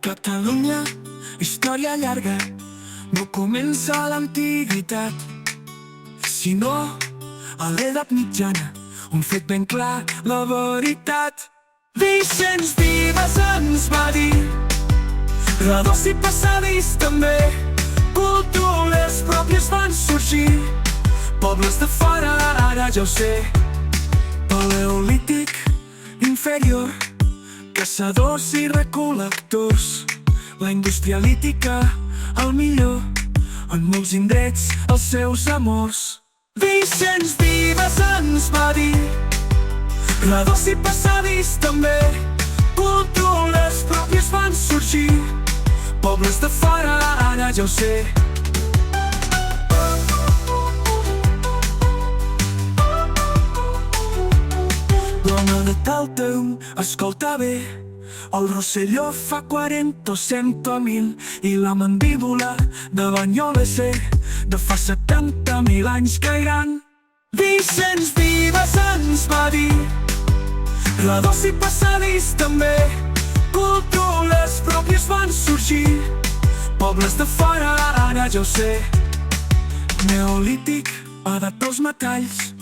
Catalunya, història llarga, no comença a l'antiguitat, sinó a l'edat mitjana, un fet ben clar, la veritat. Vicenç Vives ens va dir, redós i passadís també, cultures pròpies van sorgir, pobles de fora ara ja ho sé. Paleolític inferior, caçadors i recol·lectors, la indústria lítica, el millor, en molts indrets els seus amors. Vicenç Vives ens va dir, redós i passadís també, cultures pròpies van sorgir, pobles de fora ara ja ho sé. L'home de Talteum escolta bé, el Rosselló fa 40 o 100 o 1000 i la mandíbula de Banyoles de fa 70.000 anys cairan. Vicenç Vives ens va dir, redós i passadís també, cultures pròpies van sorgir, pobles de fora ara ja ho sé. Neolític, edat dels metalls,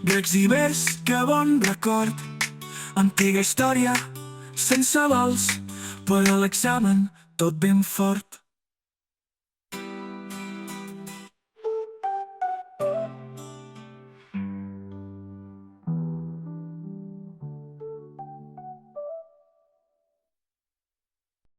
grecs i ibers, que bon record. Antiga història, sense vals, per a l'examen tot ben fort.